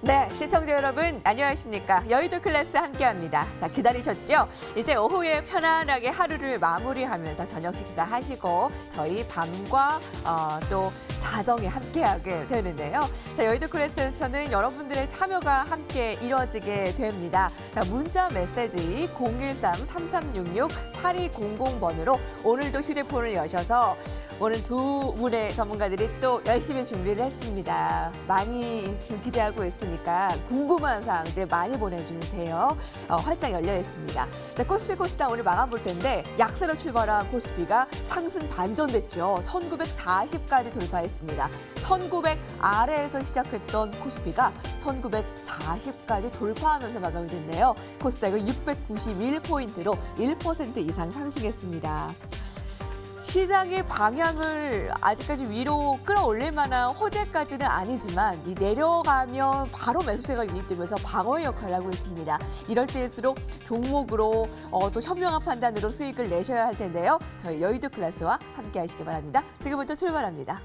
네, 시청자 여러분 안녕하십니까. 여의도 클래스 함께합니다. 자, 기다리셨죠? 이제 오후에 편안하게 하루를 마무리하면서 저녁 식사하시고 저희 밤과 또 자정에 함께하게 되는데요. 자, 여의도 클래스에서는 여러분들의 참여가 함께 이루어지게 됩니다. 자, 문자 메시지 013-3366-8200번으로 오늘도 휴대폰을 여셔서 오늘 두 분의 전문가들이 또 열심히 준비를 했습니다. 많이 지금 기대하고 있으니까 궁금한 사항 이제 많이 보내주세요. 활짝 열려 있습니다. 자, 코스피 코스닥 오늘 마감 볼 텐데 약세로 출발한 코스피가 상승 반전됐죠. 1940까지 돌파했습니다. 1900 아래에서 시작했던 코스피가 1940까지 돌파하면서 마감이 됐네요. 코스닥은 691포인트로 1% 이상 상승했습니다. 시장의 방향을 아직까지 위로 끌어올릴 만한 호재까지는 아니지만 이 내려가면 바로 매수세가 유입되면서 방어의 역할을 하고 있습니다. 이럴 때일수록 종목으로 또 현명한 판단으로 수익을 내셔야 할 텐데요. 저희 여의도 클래스와 함께 하시기 바랍니다. 지금부터 출발합니다.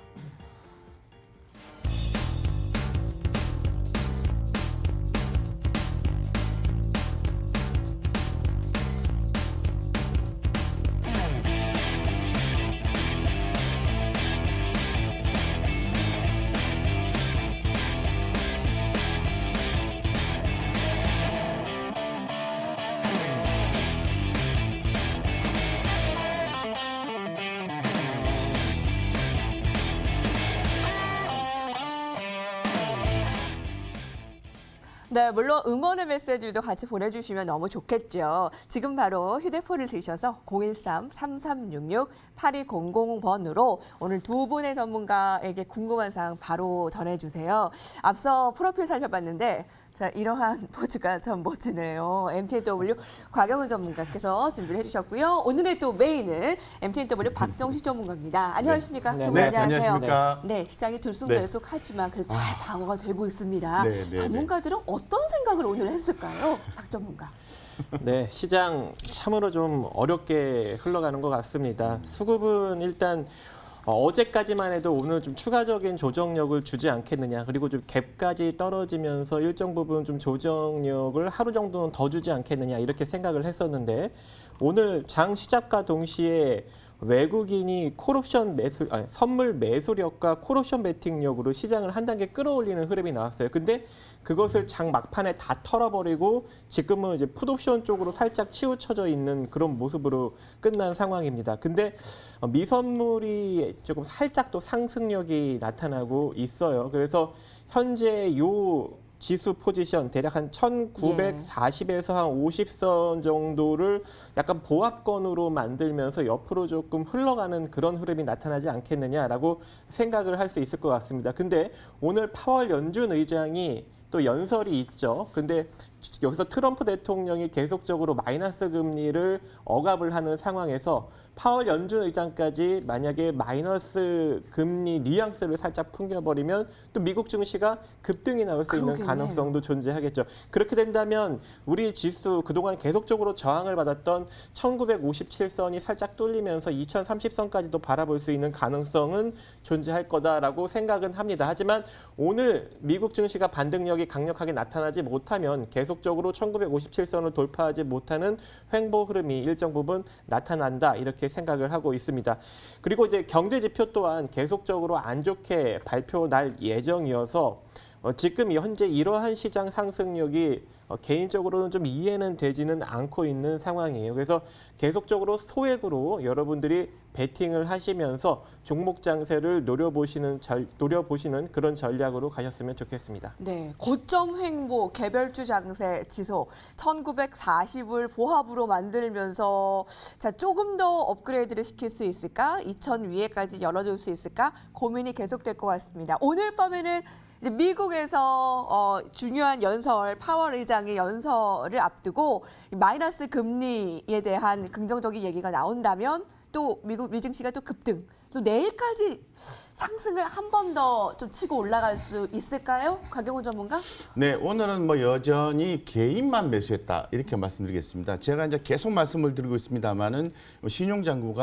네, 물론 응원의 메시지도 같이 보내주시면 너무 좋겠죠. 지금 바로 휴대폰을 드셔서 013-3366-8200번으로 오늘 두 분의 전문가에게 궁금한 사항 바로 전해주세요. 앞서 프로필 살펴봤는데 자, 이러한 포즈가 참 멋지네요. MTNW 곽영은 전문가께서 준비를 해주셨고요. 오늘의 또 메인은 MTNW 박정식 전문가입니다. 안녕하십니까? 네. 두 분 안녕하세요. 안녕하십니까? 네, 시장이 들쑥날쑥하지만 그래도 잘 방어가 되고 있습니다. 네, 네, 전문가들은 어떤 생각을 오늘 했을까요? 박 전문가. 네, 시장 참으로 좀 어렵게 흘러가는 것 같습니다. 수급은 일단 어제까지만 해도 오늘 좀 추가적인 조정력을 주지 않겠느냐, 그리고 좀 갭까지 떨어지면서 일정 부분 좀 조정력을 하루 정도는 더 주지 않겠느냐 이렇게 생각을 했었는데 오늘 장 시작과 동시에 외국인이 콜옵션 매수, 선물 매수력과 콜옵션 베팅력으로 시장을 한 단계 끌어올리는 흐름이 나왔어요. 근데 그것을 장 막판에 다 털어버리고 지금은 이제 풋옵션 쪽으로 살짝 치우쳐져 있는 그런 모습으로 끝난 상황입니다. 근데 미선물이 조금 살짝 또 상승력이 나타나고 있어요. 그래서 현재 요 지수 포지션 대략 한 1940에서 한 50선 정도를 약간 보합권으로 만들면서 옆으로 조금 흘러가는 그런 흐름이 나타나지 않겠느냐라고 생각을 할 수 있을 것 같습니다. 근데 오늘 파월 연준 의장이 또 연설이 있죠. 근데 여기서 트럼프 대통령이 계속적으로 마이너스 금리를 억압을 하는 상황에서 파월 연준 의장까지 만약에 마이너스 금리 뉘앙스를 살짝 풍겨버리면 또 미국 증시가 급등이 나올 수 있는 가능성도 존재하겠죠. 그렇게 된다면 우리 지수 그동안 계속적으로 저항을 받았던 1957선이 살짝 뚫리면서 2030선까지도 바라볼 수 있는 가능성은 존재할 거다라고 생각은 합니다. 하지만 오늘 미국 증시가 반등력이 강력하게 나타나지 못하면 계속적으로 1957선을 돌파하지 못하는 횡보 흐름이 일정 부분 나타난다 이렇게 생각을 하고 있습니다. 그리고 이제 경제 지표 또한 계속적으로 안 좋게 발표 날 예정이어서 지금 현재 이러한 시장 상승력이 개인적으로는 좀 이해는 되지는 않고 있는 상황이에요. 그래서 계속적으로 소액으로 여러분들이 베팅을 하시면서 종목 장세를 노려보시는 그런 전략으로 가셨으면 좋겠습니다. 네, 고점 횡보 개별주 장세 지수 1940을 보합으로 만들면서 자, 조금 더 업그레이드를 시킬 수 있을까? 2000 위에까지 열어줄 수 있을까? 고민이 계속될 것 같습니다. 오늘 밤에는 이제 미국에서 중요한 연설, 파월 의장의 연설을 앞두고 마이너스 금리에 대한 긍정적인 얘기가 나온다면 또 미국 미증시가 또 급등. 또 내일까지 상승을 한 번 더 좀 치고 올라갈 수 있을까요? 곽영훈 전문가? 네, 오늘은 뭐 여전히 개인만 매수했다 이렇게 말씀드리겠습니다. 제가 이제 계속 말씀을 드리고 있습니다만은 신용장구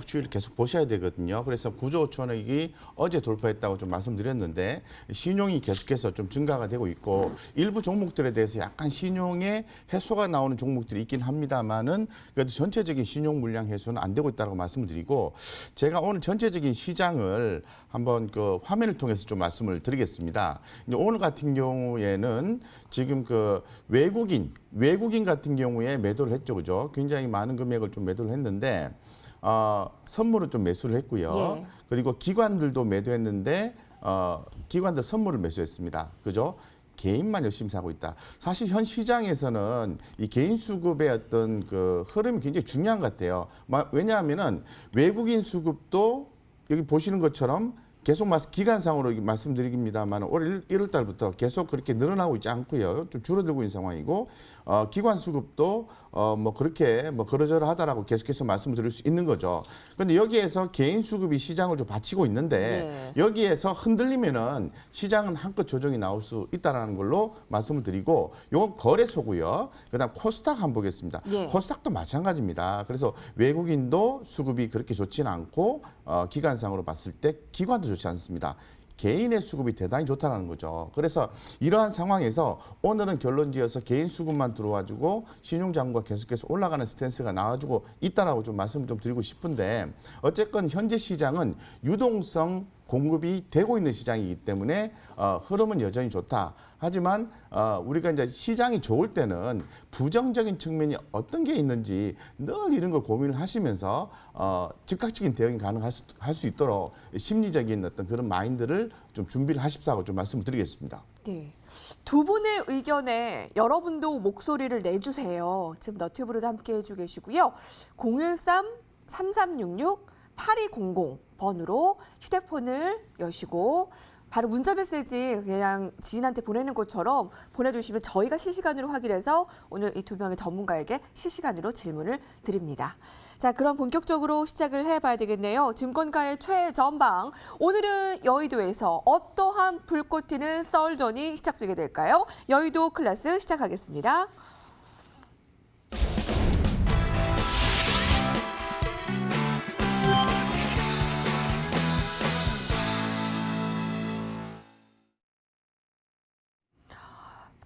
추이를 계속 보셔야 되거든요. 그래서 9조 5천억이 어제 돌파했다고 좀 말씀드렸는데 신용이 계속해서 좀 증가가 되고 있고 일부 종목들에 대해서 약간 신용의 해소가 나오는 종목들이 있긴 합니다만은 그래도 전체적인 신용 물량 해소는 안 되고 있다고 말씀을 드리고 제가 오늘 전체적인 시장을 한번 그 화면을 통해서 좀 말씀을 드리겠습니다. 이제 오늘 같은 경우에는 지금 그 외국인 같은 경우에 매도를 했죠, 그죠? 굉장히 많은 금액을 좀 매도를 했는데 선물을 좀 매수를 했고요. 예. 그리고 기관들도 매도했는데 기관들 선물을 매수했습니다, 그죠? 개인만 열심히 사고 있다. 사실 현 시장에서는 이 개인 수급의 어떤 그 흐름이 굉장히 중요한 것 같아요. 왜냐하면은 외국인 수급도 여기 보시는 것처럼 계속 기간상으로 말씀드립니다만 올 1월 달부터 계속 그렇게 늘어나고 있지 않고요. 좀 줄어들고 있는 상황이고 기관 수급도 뭐 그렇게 뭐 그러저러하다라고 계속해서 말씀을 드릴 수 있는 거죠. 그런데 여기에서 개인 수급이 시장을 좀 받치고 있는데 네. 여기에서 흔들리면은 시장은 한껏 조정이 나올 수 있다라는 걸로 말씀을 드리고 이건 거래소고요. 그다음 코스닥 한번 보겠습니다. 예. 코스닥도 마찬가지입니다. 그래서 외국인도 수급이 그렇게 좋지는 않고 기간상으로 봤을 때 기관도 좋지 않습니다. 개인의 수급이 대단히 좋다는 거죠. 그래서 이러한 상황에서 오늘은 결론지어서 개인 수급만 들어와주고 신용장구가 계속해서 올라가는 스탠스가 나와주고 있다라고 좀 말씀을 좀 드리고 싶은데 어쨌건 현재 시장은 유동성 공급이 되고 있는 시장이기 때문에 흐름은 여전히 좋다. 하지만 우리가 이제 시장이 좋을 때는 부정적인 측면이 어떤 게 있는지 늘 이런 걸 고민을 하시면서 즉각적인 대응이 가능할 수 있도록 심리적인 어떤 그런 마인드를 좀 준비를 하십사고 좀 말씀을 드리겠습니다. 네. 두 분의 의견에 여러분도 목소리를 내주세요. 지금 너튜브로도 함께 해주고 계시고요. 013-3366-8200번으로 휴대폰을 여시고 바로 문자 메시지 그냥 지인한테 보내는 것처럼 보내주시면 저희가 실시간으로 확인해서 오늘 이 두 명의 전문가에게 실시간으로 질문을 드립니다. 자, 그럼 본격적으로 시작을 해봐야 되겠네요. 증권가의 최전방. 오늘은 여의도에서 어떠한 불꽃 튀는 썰전이 시작되게 될까요? 여의도 클래스 시작하겠습니다.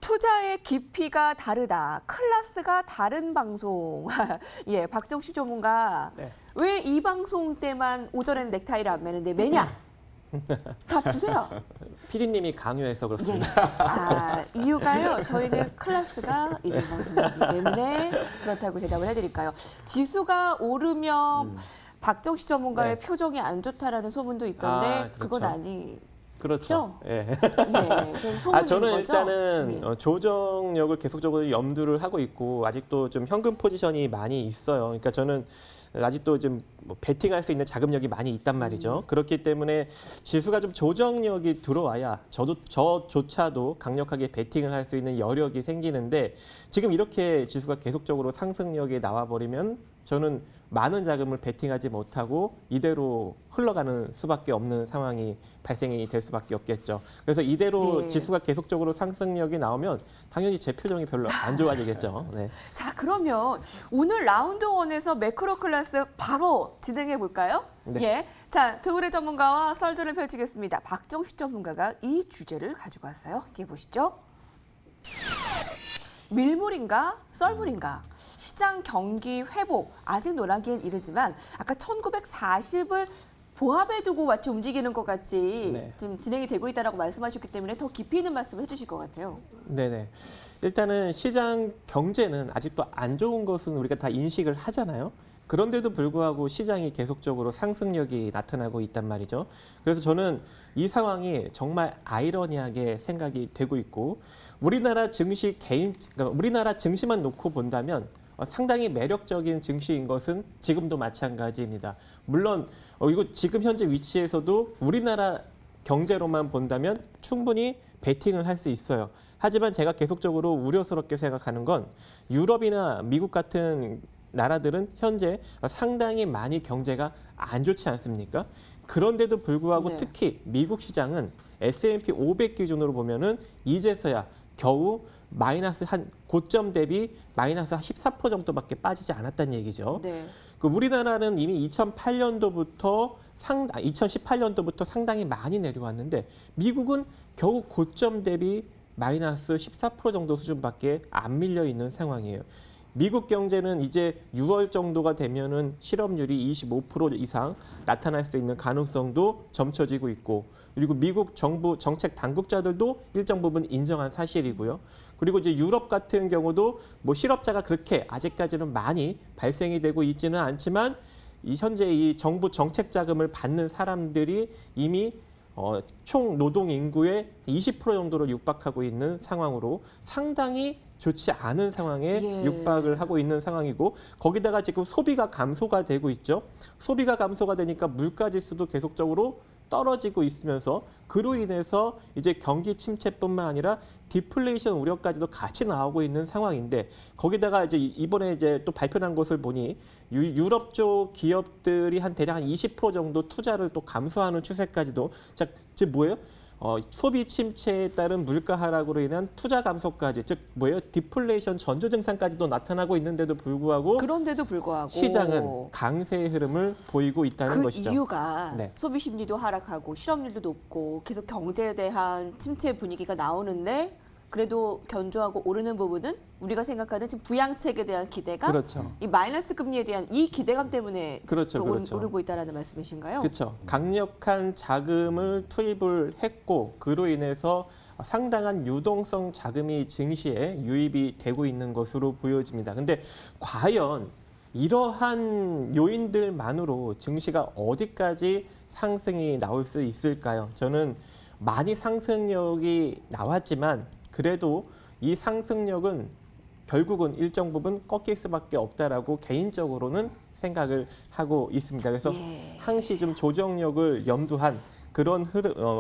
투자의 깊이가 다르다. 클래스가 다른 방송. 예, 박정식 전문가. 네. 왜 이 방송 때만 오전에는 넥타이를 안 매는데 매냐? 답 주세요. PD님이 강요해서 예. 그렇습니다. 이유가요. 저희는 클래스가 있는 방송이기 때문에 그렇다고 대답을 해드릴까요? 지수가 오르면 박정식 전문가의 네. 표정이 안 좋다라는 소문도 있던데 그렇죠. 그건 아니. 그렇죠. 예. 예, 그건 소문인 저는 거죠? 일단은 네. 조정력을 계속적으로 염두를 하고 있고 아직도 좀 현금 포지션이 많이 있어요. 그러니까 저는 아직도 좀 뭐 베팅할 수 있는 자금력이 많이 있단 말이죠. 그렇기 때문에 지수가 좀 조정력이 들어와야 저조차도 강력하게 베팅을 할 수 있는 여력이 생기는데 지금 이렇게 지수가 계속적으로 상승력이 나와버리면 저는 많은 자금을 베팅하지 못하고 이대로 흘러가는 수밖에 없는 상황이 발생이 될 수밖에 없겠죠. 그래서 이대로 네. 지수가 계속적으로 상승력이 나오면 당연히 제 표정이 별로 안 좋아지겠죠. 네. 자, 그러면 오늘 라운드 원에서 매크로 클래스 바로 진행해 볼까요? 네. 예. 자, 두 분의 전문가와 썰전을 펼치겠습니다. 박정식 전문가가 이 주제를 가지고 왔어요. 함께 보시죠. 밀물인가 썰물인가? 시장 경기 회복 아직 논하기엔 이르지만 아까 1940을 보합에 두고 마치 움직이는 것 같이 네. 지금 진행이 되고 있다라고 말씀하셨기 때문에 더 깊이 있는 말씀을 해주실 것 같아요. 네네. 일단은 시장 경제는 아직도 안 좋은 것은 우리가 다 인식을 하잖아요. 그런데도 불구하고 시장이 계속적으로 상승력이 나타나고 있단 말이죠. 그래서 저는 이 상황이 정말 아이러니하게 생각이 되고 있고 우리나라 그러니까 우리나라 증시만 놓고 본다면 상당히 매력적인 증시인 것은 지금도 마찬가지입니다. 물론 이거 지금 현재 위치에서도 우리나라 경제로만 본다면 충분히 베팅을 할 수 있어요. 하지만 제가 계속적으로 우려스럽게 생각하는 건 유럽이나 미국 같은 나라들은 현재 상당히 많이 경제가 안 좋지 않습니까? 그런데도 불구하고 네. 특히 미국 시장은 S&P 500 기준으로 보면은 이제서야 겨우 마이너스 한 고점 대비 마이너스 한 14% 정도밖에 빠지지 않았다는 얘기죠. 네. 그 우리나라는 이미 2018년도부터 상당히 많이 내려왔는데 미국은 겨우 고점 대비 마이너스 14% 정도 수준밖에 안 밀려 있는 상황이에요. 미국 경제는 이제 6월 정도가 되면은 실업률이 25% 이상 나타날 수 있는 가능성도 점쳐지고 있고, 그리고 미국 정부 정책 당국자들도 일정 부분 인정한 사실이고요. 그리고 이제 유럽 같은 경우도 뭐 실업자가 그렇게 아직까지는 많이 발생이 되고 있지는 않지만 이 현재 이 정부 정책 자금을 받는 사람들이 이미 총 노동 인구의 20% 정도로 육박하고 있는 상황으로 상당히 좋지 않은 상황에 예. 육박을 하고 있는 상황이고, 거기다가 지금 소비가 감소가 되고 있죠. 소비가 감소가 되니까 물가 지수도 계속적으로 떨어지고 있으면서 그로 인해서 이제 경기 침체뿐만 아니라 디플레이션 우려까지도 같이 나오고 있는 상황인데, 거기다가 이제 이번에 이제 또 발표한 것을 보니 유럽 쪽 기업들이 대략 한 20% 정도 투자를 또 감소하는 추세까지도, 자, 즉 뭐예요? 소비 침체에 따른 물가 하락으로 인한 투자 감소까지, 즉 뭐예요? 디플레이션 전조 증상까지도 나타나고 있는데도 불구하고 그런데도 불구하고 시장은 강세의 흐름을 보이고 있다는 그 것이죠. 이유가 네. 소비 심리도 하락하고 실업률도 높고 계속 경제에 대한 침체 분위기가 나오는데 그래도 견조하고 오르는 부분은 우리가 생각하는 지금 부양책에 대한 기대감, 그렇죠. 이 마이너스 금리에 대한 이 기대감 때문에 그렇죠, 그렇죠. 오르고 있다라는 말씀이신가요? 그렇죠. 강력한 자금을 투입을 했고 그로 인해서 상당한 유동성 자금이 증시에 유입이 되고 있는 것으로 보여집니다. 근데 과연 이러한 요인들만으로 증시가 어디까지 상승이 나올 수 있을까요? 저는 많이 상승력이 나왔지만 그래도 이 상승력은 결국은 일정 부분 꺾일 수밖에 없다라고 개인적으로는 생각을 하고 있습니다. 그래서 예. 항시 좀 조정력을 염두한 그런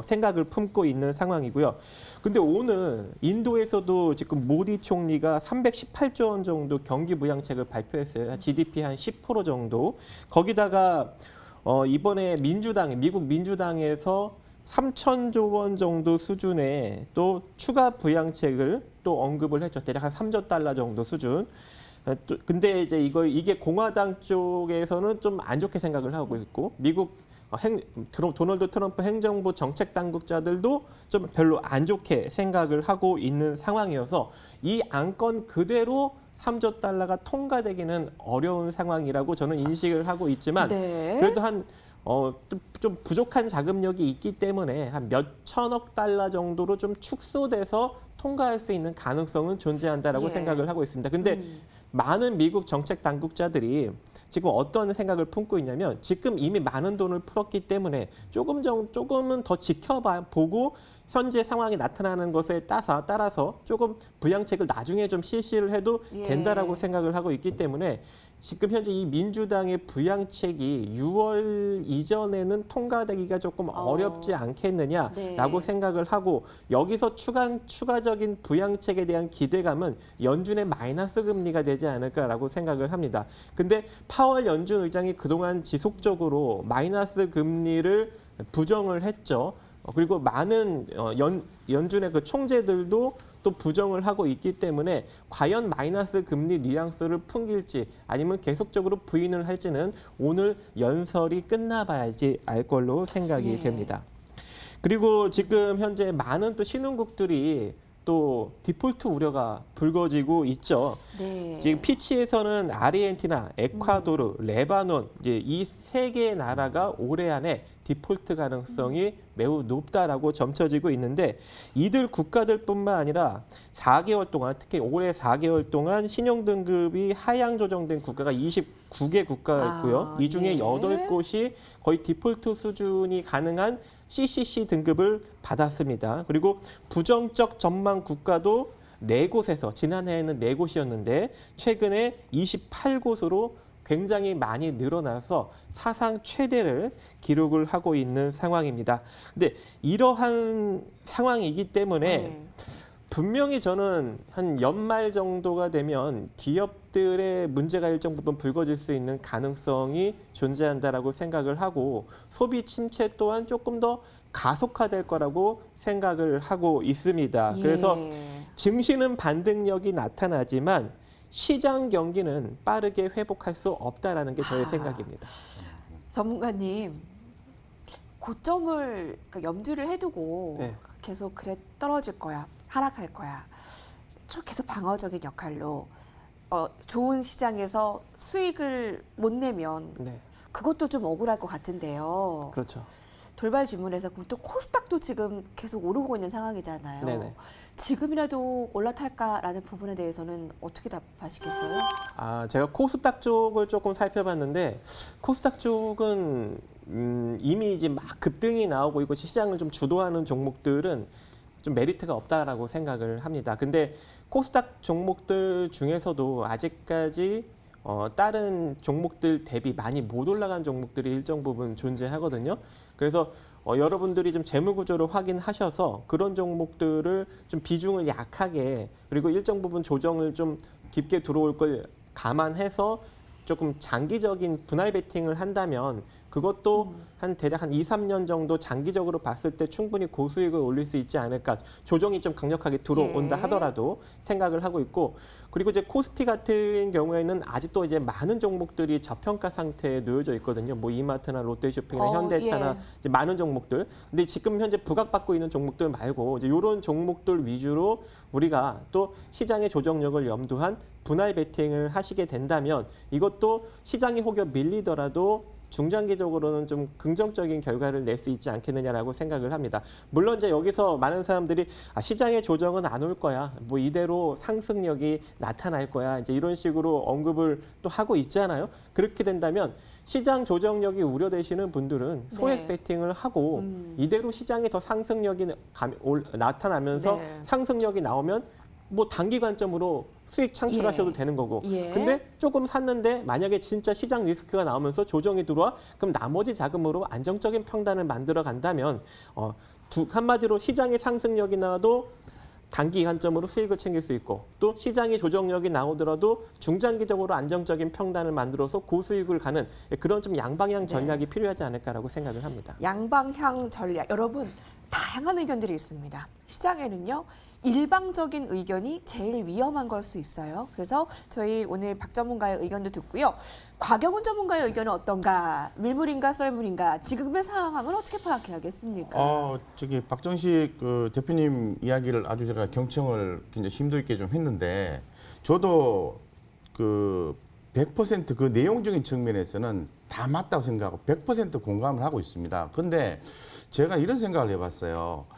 생각을 품고 있는 상황이고요. 근데 오늘 인도에서도 지금 모디 총리가 318조 원 정도 경기 부양책을 발표했어요. GDP 한 10% 정도. 거기다가 이번에 미국 민주당에서 3천조 원 정도 수준의 또 추가 부양책을 또 언급을 했죠. 대략 한 3조 달러 정도 수준. 근데 이제 이게 공화당 쪽에서는 좀 안 좋게 생각을 하고 있고, 미국 도널드 트럼프 행정부 정책 당국자들도 좀 별로 안 좋게 생각을 하고 있는 상황이어서 이 안건 그대로 3조 달러가 통과되기는 어려운 상황이라고 저는 인식을 하고 있지만, 네. 그래도 좀 부족한 자금력이 있기 때문에 한 몇 천억 달러 정도로 좀 축소돼서 통과할 수 있는 가능성은 존재한다라고 예. 생각을 하고 있습니다. 근데 많은 미국 정책 당국자들이 지금 어떤 생각을 품고 있냐면, 지금 이미 많은 돈을 풀었기 때문에 조금은 더 지켜보고 현재 상황이 나타나는 것에 따라서 조금 부양책을 나중에 좀 실시를 해도 예. 된다라고 생각을 하고 있기 때문에 지금 현재 이 민주당의 부양책이 6월 이전에는 통과되기가 조금 어렵지 않겠느냐라고 네. 생각을 하고, 여기서 추가적인 부양책에 대한 기대감은 연준의 마이너스 금리가 되지 않을까라고 생각을 합니다. 근데 파월 연준 의장이 그동안 지속적으로 마이너스 금리를 부정을 했죠. 그리고 많은 연준의 그 총재들도 또 부정을 하고 있기 때문에 과연 마이너스 금리 뉘앙스를 풍길지 아니면 계속적으로 부인을 할지는 오늘 연설이 끝나봐야지 알 걸로 생각이 예. 됩니다. 그리고 지금 현재 많은 또 신흥국들이 또 디폴트 우려가 불거지고 있죠. 네. 지금 피치에서는 아르헨티나, 에콰도르, 레바논 이제 이 세 개의 나라가 올해 안에 디폴트 가능성이 매우 높다라고 점쳐지고 있는데, 이들 국가들뿐만 아니라 4개월 동안, 특히 올해 4개월 동안 신용 등급이 하향 조정된 국가가 29개 국가였고요. 이 중에 예. 8곳이 거의 디폴트 수준이 가능한 CCC 등급을 받았습니다. 그리고 부정적 전망 국가도 4곳에서, 지난해에는 4곳이었는데 최근에 28곳으로 굉장히 많이 늘어나서 사상 최대를 기록을 하고 있는 상황입니다. 근데 이러한 상황이기 때문에 네. 분명히 저는 한 연말 정도가 되면 기업들의 문제가 일정 부분 불거질 수 있는 가능성이 존재한다라고 생각을 하고 소비 침체 또한 조금 더 가속화될 거라고 생각을 하고 있습니다. 그래서 증시는 반등력이 나타나지만 시장 경기는 빠르게 회복할 수 없다라는 게 저의 생각입니다. 전문가님, 고점을 염두를 해두고 네. 계속 그래 떨어질 거야, 하락할 거야. 좀 계속 방어적인 역할로 좋은 시장에서 수익을 못 내면 네, 그것도 좀 억울할 것 같은데요. 그렇죠. 돌발 질문에서 그럼 또 코스닥도 지금 계속 오르고 있는 상황이잖아요. 네네. 지금이라도 올라탈까라는 부분에 대해서는 어떻게 답하시겠어요? 제가 코스닥 쪽을 조금 살펴봤는데 코스닥 쪽은 이미 이제 막 급등이 나오고 있고 시장을 좀 주도하는 종목들은 좀 메리트가 없다라고 생각을 합니다. 근데 코스닥 종목들 중에서도 아직까지 다른 종목들 대비 많이 못 올라간 종목들이 일정 부분 존재하거든요. 그래서 여러분들이 좀 재무 구조를 확인하셔서 그런 종목들을 좀 비중을 약하게 그리고 일정 부분 조정을 좀 깊게 들어올 걸 감안해서 조금 장기적인 분할 베팅을 한다면 그것도 한 대략 한 2, 3년 정도 장기적으로 봤을 때 충분히 고수익을 올릴 수 있지 않을까. 조정이 좀 강력하게 들어온다 하더라도 생각을 하고 있고 그리고 이제 코스피 같은 경우에는 아직도 이제 많은 종목들이 저평가 상태에 놓여져 있거든요. 뭐 이마트나 롯데쇼핑이나 현대차나 이제 많은 종목들. 근데 지금 현재 부각받고 있는 종목들 말고 이제 이런 종목들 위주로 우리가 또 시장의 조정력을 염두한 분할 베팅을 하시게 된다면 이것도 시장이 혹여 밀리더라도 중장기적으로는 좀 긍정적인 결과를 낼 수 있지 않겠느냐라고 생각을 합니다. 물론 이제 여기서 많은 사람들이 시장의 조정은 안 올 거야. 뭐 이대로 상승력이 나타날 거야. 이제 이런 식으로 언급을 또 하고 있잖아요. 그렇게 된다면 시장 조정력이 우려되시는 분들은 소액 베팅을 하고 이대로 시장에 더 상승력이 나타나면서 상승력이 나오면 뭐 단기 관점으로 수익 창출하셔도 되는 거고. 근데 조금 샀는데 만약에 진짜 시장 리스크가 나오면서 조정이 들어와 그럼 나머지 자금으로 안정적인 평단을 만들어 간다면 한마디로 시장의 상승력이 나와도 단기 관점으로 수익을 챙길 수 있고 또 시장의 조정력이 나오더라도 중장기적으로 안정적인 평단을 만들어서 고수익을 가는 그런 좀 양방향 전략이 필요하지 않을까라고 생각을 합니다. 양방향 전략. 여러분, 다양한 의견들이 있습니다. 시장에는요. 일방적인 의견이 제일 위험한 걸 수 있어요. 그래서 저희 오늘 박 전문가의 의견도 듣고요. 곽영훈 전문가의 의견은 어떤가? 밀물인가 썰물인가? 지금의 상황은 어떻게 파악해야겠습니까? 박정식 대표님 이야기를 아주 제가 경청을 굉장히 심도 있게 좀 했는데 저도 100% 그 내용적인 측면에서는 다 맞다고 생각하고 100% 공감을 하고 있습니다. 근데 제가 이런 생각을 해봤어요.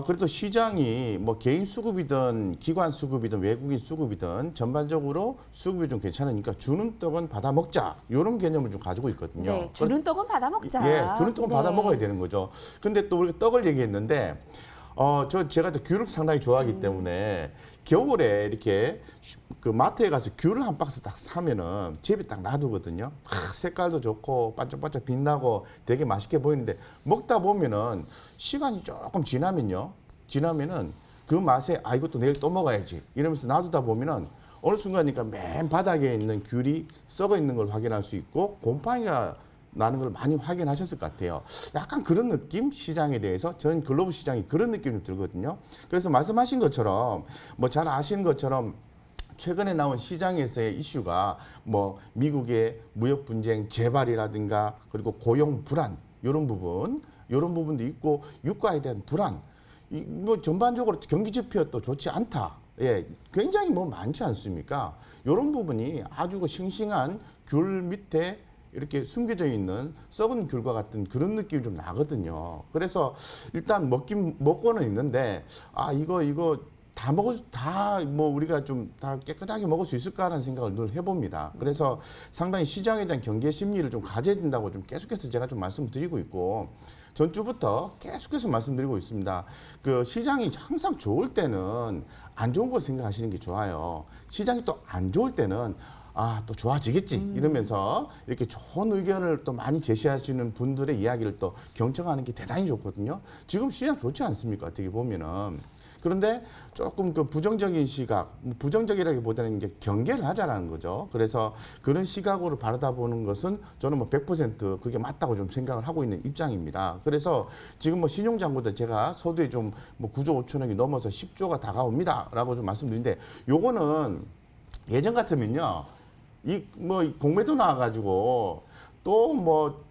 그래도 시장이 뭐 개인 수급이든 기관 수급이든 외국인 수급이든 전반적으로 수급이 좀 괜찮으니까 주는 떡은 받아 먹자 이런 개념을 좀 가지고 있거든요. 네, 주는 떡은 받아 먹자. 예, 주는 떡은 받아 먹어야 되는 거죠. 근데 또 우리가 떡을 얘기했는데 제가 또 귤을 상당히 좋아하기 때문에 겨울에 이렇게 그 마트에 가서 귤을 한 박스 딱 사면은 집에 딱 놔두거든요. 색깔도 좋고 반짝반짝 빛나고 되게 맛있게 보이는데 먹다 보면은 시간이 조금 지나면은 그 맛에 이것도 내일 또 먹어야지 이러면서 놔두다 보면은 어느 순간이니까 맨 바닥에 있는 귤이 썩어 있는 걸 확인할 수 있고 곰팡이가 나는 걸 많이 확인하셨을 것 같아요. 약간 그런 느낌 시장에 대해서 전 글로벌 시장이 그런 느낌이 들거든요. 그래서 말씀하신 것처럼 뭐 잘 아시는 것처럼 최근에 나온 시장에서의 이슈가 뭐 미국의 무역 분쟁 재발이라든가 그리고 고용 불안 이런 부분도 있고 유가에 대한 불안 뭐 전반적으로 경기 지표 또 좋지 않다. 예, 굉장히 뭐 많지 않습니까? 이런 부분이 아주 그 싱싱한 귤 밑에 이렇게 숨겨져 있는 썩은 귤과 같은 그런 느낌이 좀 나거든요. 그래서 일단 먹고는 있는데 이거 다 뭐 우리가 좀 다 깨끗하게 먹을 수 있을까라는 생각을 늘 해봅니다. 그래서 상당히 시장에 대한 경계 심리를 좀 가져야 된다고 좀 계속해서 제가 좀 말씀드리고 있고 전주부터 계속해서 말씀드리고 있습니다. 그 시장이 항상 좋을 때는 안 좋은 걸 생각하시는 게 좋아요. 시장이 또 안 좋을 때는 또 좋아지겠지 이러면서 이렇게 좋은 의견을 또 많이 제시하시는 분들의 이야기를 또 경청하는 게 대단히 좋거든요. 지금 시장 좋지 않습니까? 어떻게 보면은. 그런데 조금 그 부정적인 시각, 부정적이라기보다는 이제 경계를 하자라는 거죠. 그래서 그런 시각으로 바라다보는 것은 저는 뭐 100% 그게 맞다고 좀 생각을 하고 있는 입장입니다. 그래서 지금 뭐 신용장구도 제가 서두에 좀 뭐 9조 5천억이 넘어서 10조가 다가옵니다라고 좀 말씀드리는데 요거는 예전 같으면요. 이 뭐 공매도 나와가지고 또 뭐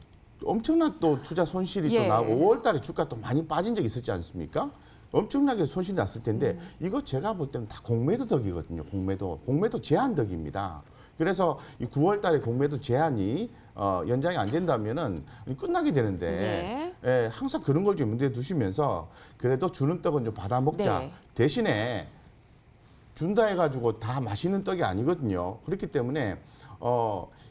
엄청난 또 투자 손실이 예. 또 나고 5월 달에 주가 또 많이 빠진 적이 있었지 않습니까? 엄청나게 손실이 났을 텐데 이거 제가 볼 때는 다 공매도 덕이거든요. 공매도 제한 덕입니다. 그래서 이 9월 달에 공매도 제한이 연장이 안 된다면은 끝나게 되는데 예, 항상 그런 걸 좀 문제에 두시면서 그래도 주는 떡은 좀 받아 먹자. 네. 대신에 준다 해가지고 다 맛있는 떡이 아니거든요. 그렇기 때문에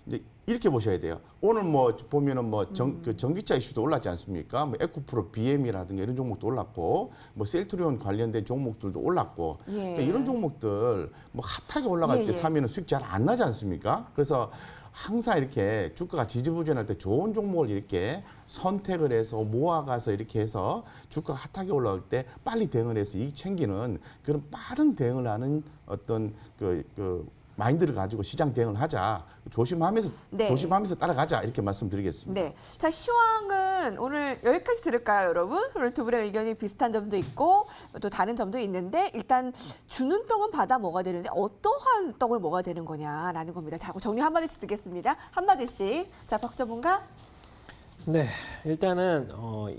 이제 이렇게 보셔야 돼요. 오늘 뭐 보면은 뭐 그 전기차 이슈도 올랐지 않습니까? 뭐 에코프로 BM이라든가 이런 종목도 올랐고, 뭐 셀트리온 관련된 종목들도 올랐고, 예. 그러니까 이런 종목들 뭐 핫하게 올라갈 예, 때 예. 사면은 수익 잘 안 나지 않습니까? 그래서 항상 이렇게 주가가 지지부진할 때 좋은 종목을 이렇게 선택을 해서 모아가서 이렇게 해서 주가가 핫하게 올라올 때 빨리 대응을 해서 이익 챙기는 그런 빠른 대응을 하는 어떤 그 마인드를 가지고 시장 대응을 하자. 조심하면서 네. 조심하면서 따라가자. 이렇게 말씀드리겠습니다. 네. 자, 시황은 오늘 여기까지 들을까요, 여러분? 오늘 두 분의 의견이 비슷한 점도 있고 또 다른 점도 있는데 일단 주는 떡은 받아 먹어야 되는데 어떠한 떡을 먹어야 되는 거냐라는 겁니다. 자, 정리 한마디씩 듣겠습니다. 한마디씩. 자, 박 전문가. 네, 일단은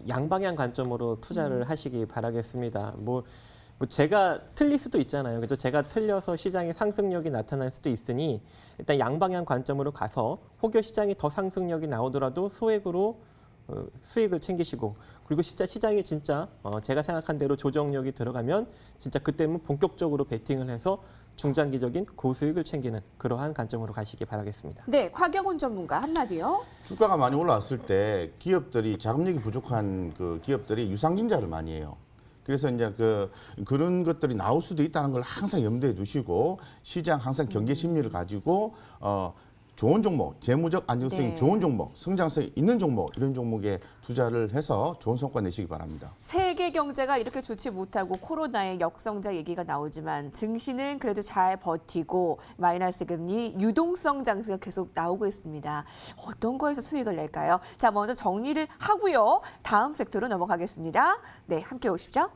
양방향 관점으로 투자를 하시기 바라겠습니다. 뭐 제가 틀릴 수도 있잖아요. 그래서 제가 틀려서 시장의 상승력이 나타날 수도 있으니 일단 양방향 관점으로 가서 혹여 시장이 더 상승력이 나오더라도 소액으로 수익을 챙기시고 그리고 시장이 진짜 제가 생각한 대로 조정력이 들어가면 진짜 그때는 본격적으로 베팅을 해서 중장기적인 고수익을 챙기는 그러한 관점으로 가시기 바라겠습니다. 네, 곽영훈 전문가 한마디요. 주가가 많이 올라왔을 때 기업들이 자금력이 부족한 그 기업들이 유상증자를 많이 해요. 그래서 이제 그런 것들이 나올 수도 있다는 걸 항상 염두에 두시고 시장 항상 경계 심리를 가지고 좋은 종목, 재무적 안정성이 네. 좋은 종목, 성장성이 있는 종목 이런 종목에 투자를 해서 좋은 성과 내시기 바랍니다. 세계 경제가 이렇게 좋지 못하고 코로나의 역성장 얘기가 나오지만 증시는 그래도 잘 버티고 마이너스 금리, 유동성 장세가 계속 나오고 있습니다. 어떤 거에서 수익을 낼까요? 자, 먼저 정리를 하고요. 다음 섹터로 넘어가겠습니다. 네, 함께 오십시오.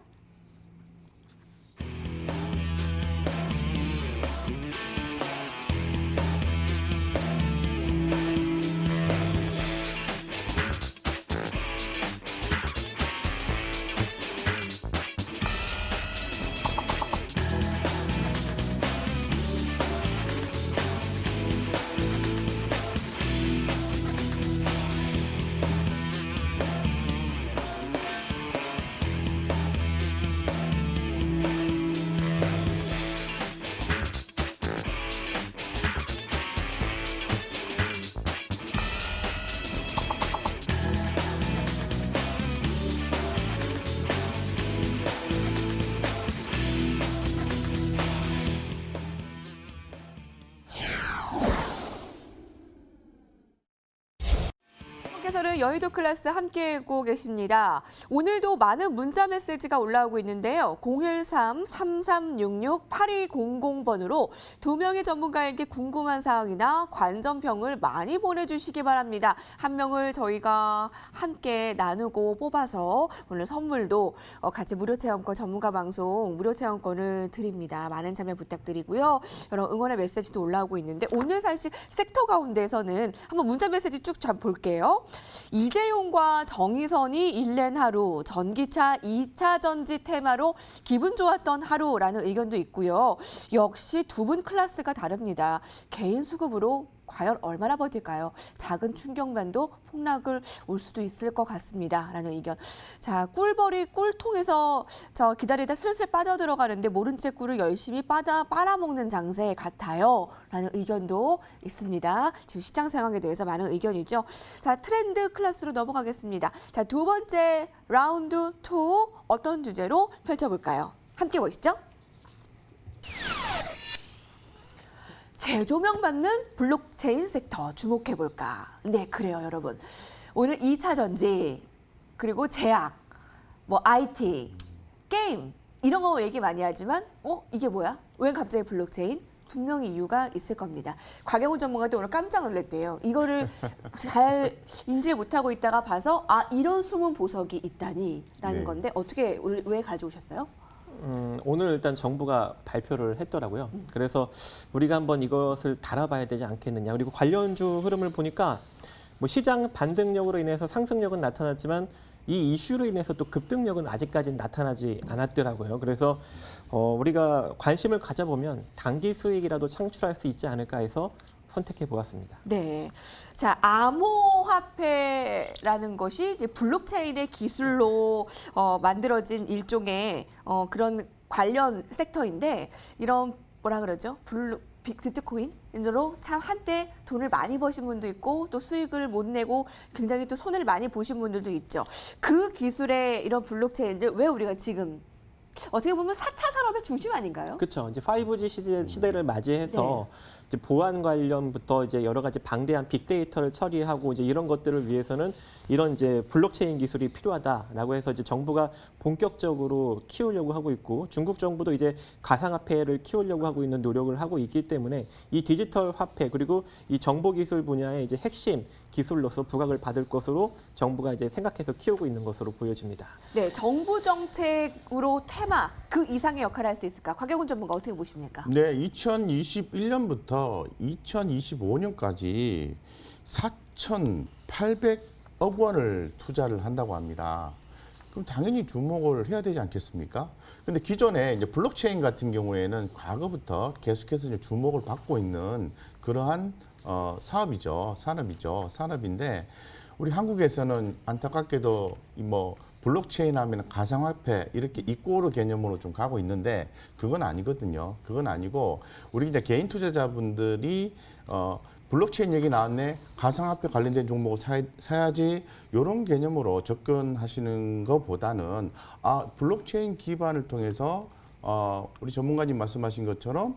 께서는 여의도 클래스 함께하고 계십니다. 오늘도 많은 문자 메시지가 올라오고 있는데요. 013-3366-8200번으로 두 명의 전문가에게 궁금한 사항이나 관전평을 많이 보내주시기 바랍니다. 한 명을 저희가 함께 나누고 뽑아서 오늘 선물도 같이 무료 체험권 전문가 방송 무료 체험권을 드립니다. 많은 참여 부탁드리고요. 여러 응원의 메시지도 올라오고 있는데 오늘 사실 섹터 가운데서는 한번 문자 메시지 쭉 볼게요. 이재용과 정의선이 일낸 하루, 전기차 2차 전지 테마로 기분 좋았던 하루라는 의견도 있고요. 역시 두 분 클래스가 다릅니다. 개인 수급으로 과연 얼마나 버틸까요? 작은 충격만도 폭락을 올 수도 있을 것 같습니다. 라는 의견. 자, 꿀벌이 꿀통에서 기다리다 슬슬 빠져들어가는데 모른 채 꿀을 열심히 빨아먹는 장세 같아요. 라는 의견도 있습니다. 지금 시장 상황에 대해서 많은 의견이죠. 자, 트렌드 클래스로 넘어가겠습니다. 자, 두 번째 라운드 2 어떤 주제로 펼쳐볼까요? 함께 보시죠. 재조명받는 블록체인 섹터 주목해볼까? 네, 그래요, 여러분. 오늘 2차 전지, 그리고 제약, IT, 게임, 이런 거 얘기 많이 하지만 이게 뭐야? 왜 갑자기 블록체인? 분명히 이유가 있을 겁니다. 곽영훈 전문가도 오늘 깜짝 놀랐대요. 이거를 잘 인지 못하고 있다가 봐서 이런 숨은 보석이 있다니라는 네. 건데 어떻게 왜 가져오셨어요? 오늘 일단 정부가 발표를 했더라고요. 그래서 우리가 한번 이것을 달아봐야 되지 않겠느냐. 그리고 관련주 흐름을 보니까 뭐 시장 반등력으로 인해서 상승력은 나타났지만 이 이슈로 인해서 또 급등력은 아직까지는 나타나지 않았더라고요. 그래서 우리가 관심을 가져보면 단기 수익이라도 창출할 수 있지 않을까 해서 선택해 보았습니다. 네. 자, 암호화폐라는 것이 이제 블록체인의 기술로 만들어진 일종의 그런 관련 섹터인데 이런 뭐라 그러죠? 비트코인으로 참 한때 돈을 많이 버신 분도 있고 또 수익을 못 내고 굉장히 또 손해를 많이 보신 분들도 있죠. 그 기술의 이런 블록체인들 왜 우리가 지금 어떻게 보면 4차 산업의 중심 아닌가요? 그렇죠. 이제 5G 시대를 맞이해서 이제 보안 관련부터 이제 여러 가지 방대한 빅데이터를 처리하고 이제 이런 것들을 위해서는 이런 이제 블록체인 기술이 필요하다라고 해서 이제 정부가 본격적으로 키우려고 하고 있고 중국 정부도 이제 가상화폐를 키우려고 하고 있는 노력을 하고 있기 때문에 이 디지털 화폐 그리고 이 정보 기술 분야의 이제 핵심 기술로서 부각을 받을 것으로 정부가 이제 생각해서 키우고 있는 것으로 보여집니다. 네, 정부 정책으로 테마 그 이상의 역할을 할 수 있을까? 곽영훈 전문가 어떻게 보십니까? 네, 2021년부터 2025년까지 4,800억 원을 투자를 한다고 합니다. 그럼 당연히 주목을 해야 되지 않겠습니까? 근데 기존에 이제 블록체인 같은 경우에는 과거부터 계속해서 이제 주목을 받고 있는 그러한 산업인데 우리 한국에서는 안타깝게도 뭐 블록체인 하면 가상화폐 이렇게 이꼬르 개념으로 좀 가고 있는데 그건 아니거든요. 그건 아니고 우리 이제 개인 투자자분들이 블록체인 얘기 나왔네. 가상화폐 관련된 종목을 사야지. 이런 개념으로 접근하시는 것보다는 블록체인 기반을 통해서 우리 전문가님 말씀하신 것처럼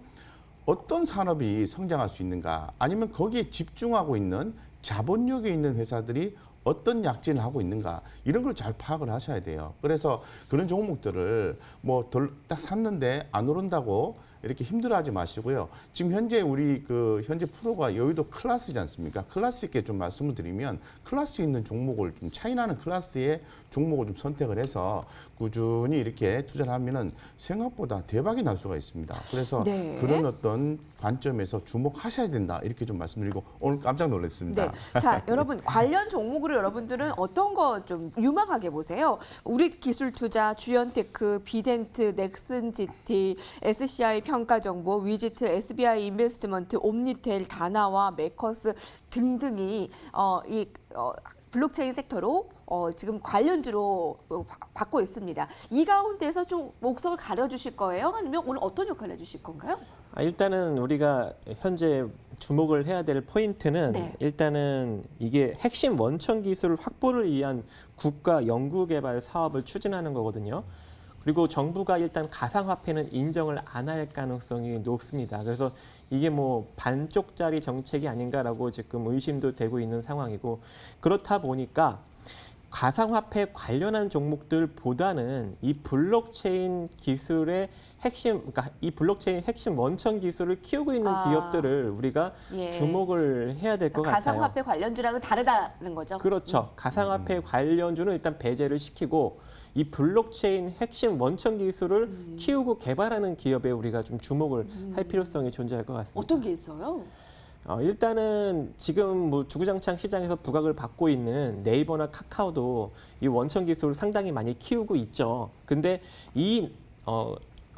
어떤 산업이 성장할 수 있는가 아니면 거기에 집중하고 있는 자본력이 있는 회사들이 어떤 약진을 하고 있는가 이런 걸 잘 파악을 하셔야 돼요. 그래서 그런 종목들을 뭐 딱 샀는데 안 오른다고 이렇게 힘들어하지 마시고요. 지금 현재 우리 현재 프로가 여의도 클래스지 않습니까? 클래스 있게 좀 말씀을 드리면 클래스 있는 종목을 좀 차이나는 클래스의 종목을 좀 선택을 해서 꾸준히 이렇게 투자를 하면은 생각보다 대박이 날 수가 있습니다. 그래서 네. 그런 어떤 관점에서 주목하셔야 된다 이렇게 좀 말씀드리고 오늘 깜짝 놀랐습니다. 네. 자, 여러분 관련 종목으로 여러분들은 어떤 거 좀 유망하게 보세요. 우리기술투자, 주연테크, 비덴트, 넥슨GT, SCI 평가정보, 위지트, SBI 인베스트먼트, 옴니텔, 다나와, 메커스 등등이 블록체인 섹터로 지금 관련주로 받고 있습니다. 이 가운데서 좀 목소리를 가려주실 거예요? 아니면 오늘 어떤 역할을 해주실 건가요? 일단은 우리가 현재 주목을 해야 될 포인트는 네. 일단은 이게 핵심 원천 기술 확보를 위한 국가 연구개발 사업을 추진하는 거거든요. 그리고 정부가 일단 가상화폐는 인정을 안 할 가능성이 높습니다. 그래서 이게 뭐 반쪽짜리 정책이 아닌가라고 지금 의심도 되고 있는 상황이고 그렇다 보니까 가상화폐 관련한 종목들보다는 이 블록체인 기술의 핵심, 그러니까 이 블록체인 핵심 원천 기술을 키우고 있는 기업들을 우리가 예. 주목을 해야 될 것 같아요. 가상화폐 관련주랑은 다르다는 거죠? 그렇죠. 가상화폐 관련주는 일단 배제를 시키고 이 블록체인 핵심 원천 기술을 키우고 개발하는 기업에 우리가 좀 주목을 할 필요성이 존재할 것 같습니다. 어떤 게 있어요? 일단은 지금 뭐 주구장창 시장에서 부각을 받고 있는 네이버나 카카오도 이 원천 기술을 상당히 많이 키우고 있죠. 근데 이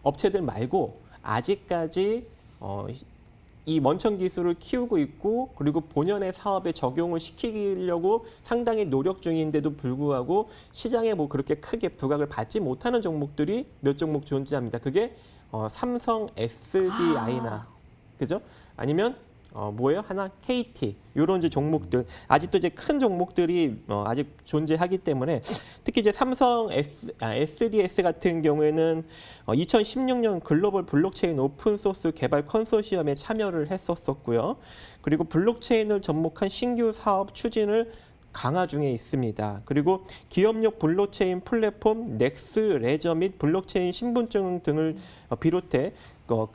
업체들 말고 아직까지 이 원천 기술을 키우고 있고 그리고 본연의 사업에 적용을 시키려고 상당히 노력 중인데도 불구하고 시장에 뭐 그렇게 크게 부각을 받지 못하는 종목들이 몇 종목 존재합니다. 그게 삼성 SDI나 그죠? 아니면 뭐예요? 하나 KT 이런 이제 종목들 아직도 이제 큰 종목들이 아직 존재하기 때문에 특히 이제 삼성 SDS 같은 경우에는 2016년 글로벌 블록체인 오픈 소스 개발 컨소시엄에 참여를 했었었고요. 그리고 블록체인을 접목한 신규 사업 추진을 강화 중에 있습니다. 그리고 기업용 블록체인 플랫폼 넥스 레저 및 블록체인 신분증 등을 비롯해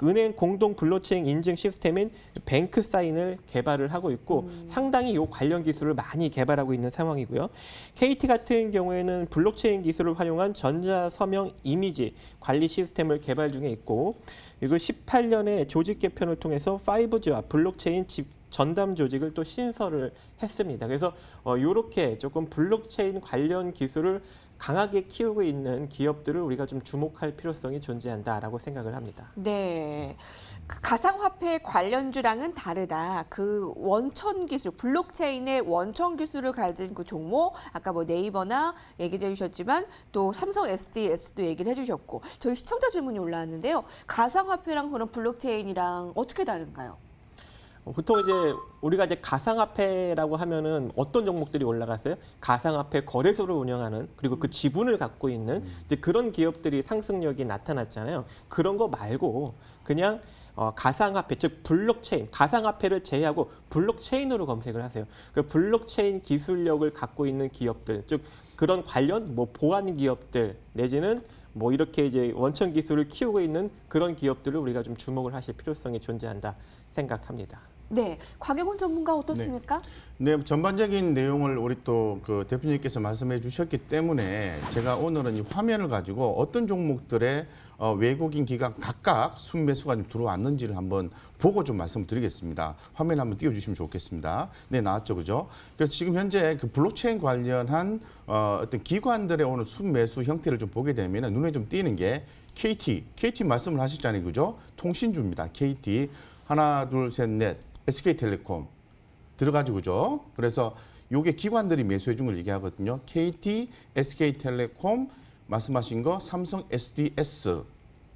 은행 공동 블록체인 인증 시스템인 뱅크사인을 개발을 하고 있고 상당히 이 관련 기술을 많이 개발하고 있는 상황이고요. KT 같은 경우에는 블록체인 기술을 활용한 전자서명 이미지 관리 시스템을 개발 중에 있고 그리고 18년에 조직 개편을 통해서 5G와 블록체인 전담 조직을 또 신설을 했습니다. 그래서 이렇게 조금 블록체인 관련 기술을 강하게 키우고 있는 기업들을 우리가 좀 주목할 필요성이 존재한다라고 생각을 합니다. 네, 그 가상화폐 관련주랑은 다르다. 그 원천 기술, 블록체인의 원천 기술을 가진 그 종목, 아까 뭐 네이버나 얘기해 주셨지만 또 삼성 SDS도 얘기를 해주셨고 저희 시청자 질문이 올라왔는데요. 가상화폐랑 그런 블록체인이랑 어떻게 다른가요? 보통 이제 우리가 이제 가상화폐라고 하면은 어떤 종목들이 올라갔어요? 가상화폐 거래소를 운영하는 그리고 그 지분을 갖고 있는 이제 그런 기업들이 상승력이 나타났잖아요. 그런 거 말고 그냥 가상화폐, 즉 블록체인, 가상화폐를 제외하고 블록체인으로 검색을 하세요. 그 블록체인 기술력을 갖고 있는 기업들, 즉 그런 관련 뭐 보안 기업들 내지는 뭐 이렇게 이제 원천 기술을 키우고 있는 그런 기업들을 우리가 좀 주목을 하실 필요성이 존재한다 생각합니다. 네, 곽영훈 전문가 어떻습니까? 네, 전반적인 내용을 우리 또 그 대표님께서 말씀해 주셨기 때문에 제가 오늘은 이 화면을 가지고 어떤 종목들의 외국인 기관 각각 순매수가 좀 들어왔는지를 한번 보고 좀 말씀드리겠습니다. 화면 한번 띄워주시면 좋겠습니다. 네, 나왔죠, 그죠? 그래서 지금 현재 그 블록체인 관련한 어떤 기관들의 오늘 순매수 형태를 좀 보게 되면 눈에 좀 띄는 게 KT 말씀을 하셨잖아요, 그죠? 통신주입니다. KT 하나, 둘, 셋, 넷. SK텔레콤 들어가지고 그죠? 그래서 요게 기관들이 매수해 준 걸 얘기하거든요. KT, SK텔레콤, 말씀하신 거 삼성 SDS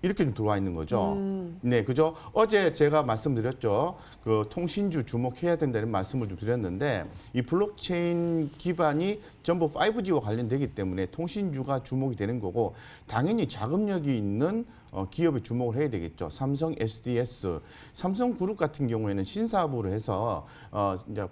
이렇게 좀 들어와 있는 거죠. 네, 그죠? 어제 제가 말씀드렸죠. 그 통신주 주목해야 된다는 말씀을 좀 드렸는데 이 블록체인 기반이 전부 5G와 관련되기 때문에 통신주가 주목이 되는 거고 당연히 자금력이 있는 기업에 주목을 해야 되겠죠. 삼성 SDS, 삼성그룹 같은 경우에는 신사업으로 해서 이제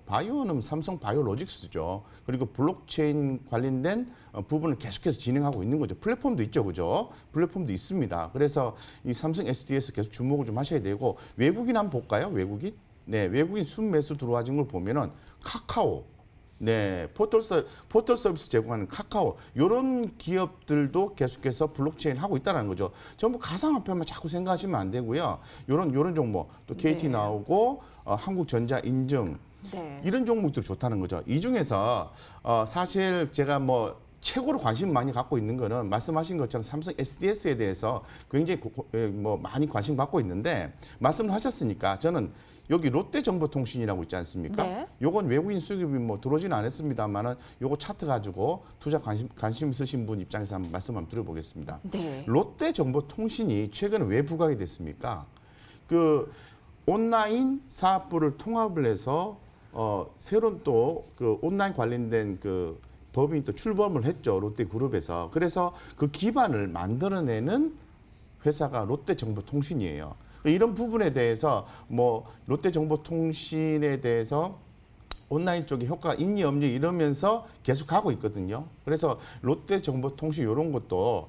바이오는 삼성 바이오로직스죠. 그리고 블록체인 관련된 부분을 계속해서 진행하고 있는 거죠. 플랫폼도 있죠, 그죠? 플랫폼도 있습니다. 그래서 이 삼성 SDS 계속 주목을 좀 하셔야 되고 외국인 한번 볼까요? 외국인? 네, 외국인 순매수 들어와진 걸 보면은 카카오. 네, 포털 서비스 제공하는 카카오 이런 기업들도 계속해서 블록체인 하고 있다는 거죠. 전부 가상화폐만 자꾸 생각하시면 안 되고요. 이런 종목 또 KT 네. 나오고 한국전자 인증 네. 이런 종목들 좋다는 거죠. 이 중에서 사실 제가 뭐 최고로 관심 많이 갖고 있는 거는 말씀하신 것처럼 삼성 SDS에 대해서 굉장히 뭐 많이 관심 갖고 있는데 말씀을 하셨으니까 저는 여기 롯데정보통신이라고 있지 않습니까? 네. 요건 외국인 수급이 뭐 들어오지는 않았습니다만은 요거 차트 가지고 투자 관심 있으신 분 입장에서 한번 말씀 한번 들어보겠습니다. 네. 롯데정보통신이 최근에 왜 부각이 됐습니까? 그 온라인 사업부를 통합을 해서 새로운 또 그 온라인 관련된 그 법인이 또 출범을 했죠. 롯데그룹에서. 그래서 그 기반을 만들어내는 회사가 롯데정보통신이에요. 이런 부분에 대해서 뭐 롯데정보통신에 대해서 온라인 쪽에 효과가 있니 없니 이러면서 계속 가고 있거든요. 그래서 롯데정보통신 이런 것도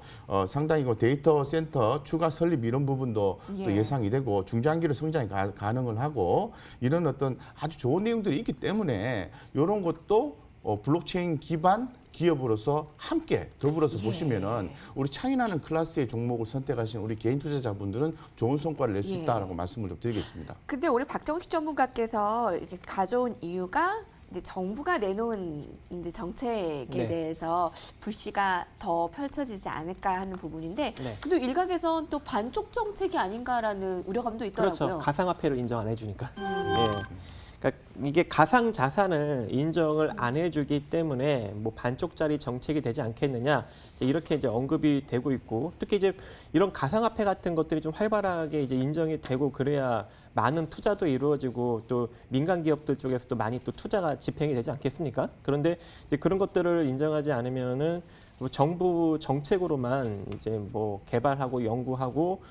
상당히 데이터 센터 추가 설립 이런 부분도 또 예상이 되고 중장기로 성장이 가능을 하고 이런 어떤 아주 좋은 내용들이 있기 때문에 이런 것도 블록체인 기반 기업으로서 함께 더불어서 보시면은 우리 차이나는 클래스의 종목을 선택하신 우리 개인 투자자분들은 좋은 성과를 낼 수 있다라고 말씀을 좀 드리겠습니다. 근데 오늘 박정식 전문가께서 이렇게 가져온 이유가 이제 정부가 내놓은 이제 정책에 네. 대해서 불씨가 더 펼쳐지지 않을까 하는 부분인데, 네. 근데 일각에선 또 반쪽 정책이 아닌가라는 우려감도 있더라고요. 그렇죠. 가상화폐를 인정 안 해주니까. 예. 그러니까 이게 가상 자산을 인정을 안 해주기 때문에 뭐 반쪽짜리 정책이 되지 않겠느냐 이렇게 이제 언급이 되고 있고 특히 이제 이런 가상화폐 같은 것들이 좀 활발하게 이제 인정이 되고 그래야 많은 투자도 이루어지고 또 민간 기업들 쪽에서도 많이 또 투자가 집행이 되지 않겠습니까? 그런데 이제 그런 것들을 인정하지 않으면은 뭐 정부 정책으로만 이제 뭐 개발하고 연구하고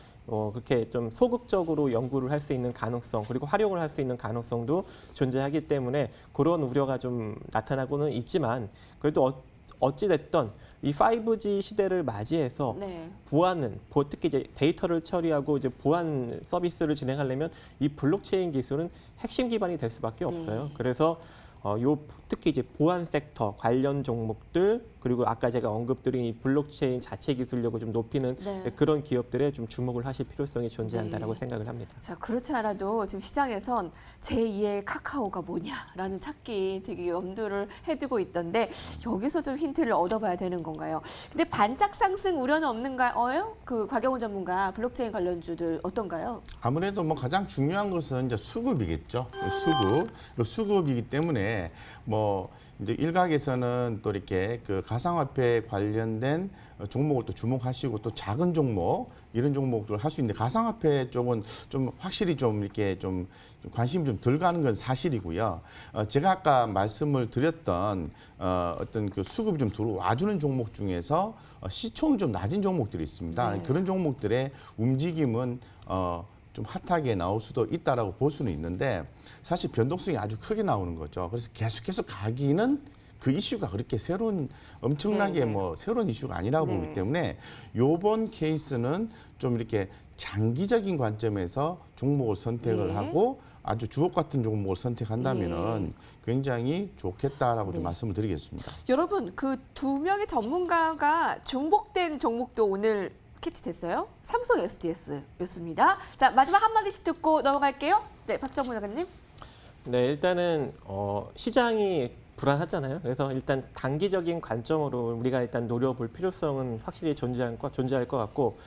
그렇게 좀 소극적으로 연구를 할 수 있는 가능성 그리고 활용을 할 수 있는 가능성도 존재하기 때문에 그런 우려가 좀 나타나고는 있지만 그래도 어찌 됐던 이 5G 시대를 맞이해서 네. 보안은 특히 이제 데이터를 처리하고 이제 보안 서비스를 진행하려면 이 블록체인 기술은 핵심 기반이 될 수밖에 없어요. 그래서 특히 이제 보안 섹터 관련 종목들 그리고 아까 제가 언급드린 이 블록체인 자체 기술력을 좀 높이는 네. 그런 기업들에 좀 주목을 하실 필요성이 존재한다라고 네. 생각을 합니다. 자, 그렇지 않아도 지금 시장에선 제2의 카카오가 뭐냐라는 찾기 되게 염두를 해두고 있던데 여기서 좀 힌트를 얻어봐야 되는 건가요? 근데 반짝 상승 우려는 없는가요? 그 곽영훈 전문가 블록체인 관련주들 어떤가요? 아무래도 뭐 가장 중요한 것은 이제 수급이겠죠. 수급이기 때문에 뭐 이제 일각에서는 또 이렇게 그 가상화폐 관련된 종목을 또 주목하시고 또 작은 종목 이런 종목들을 할 수 있는데 가상화폐 쪽은 좀 확실히 좀 이렇게 좀 관심이 좀 덜 가는 건 사실이고요. 제가 아까 말씀을 드렸던 어떤 그 수급이 좀 들어와주는 종목 중에서 시총이 좀 낮은 종목들이 있습니다. 네. 그런 종목들의 움직임은 좀 핫하게 나올 수도 있다라고 볼 수는 있는데 사실 변동성이 아주 크게 나오는 거죠. 그래서 계속해서 가기는 그 이슈가 그렇게 엄청나게 네, 네. 뭐 새로운 이슈가 아니라고 네. 보기 때문에 요번 케이스는 좀 이렇게 장기적인 관점에서 종목을 선택을 네. 하고 아주 주옥 같은 종목을 선택한다면은 굉장히 좋겠다라고 좀 네. 말씀을 드리겠습니다. 여러분 그 두 명의 전문가가 중복된 종목도 오늘 캐치됐어요? 삼성 SDS였습니다. 자, 마지막 한마디씩 듣고 넘어갈게요. 네, 박정문 작가님. 네, 일단은 시장이 불안하잖아요. 그래서 일단 단기적인 관점으로 우리가 일단 노려볼 필요성은 확실히 존재할 것 같고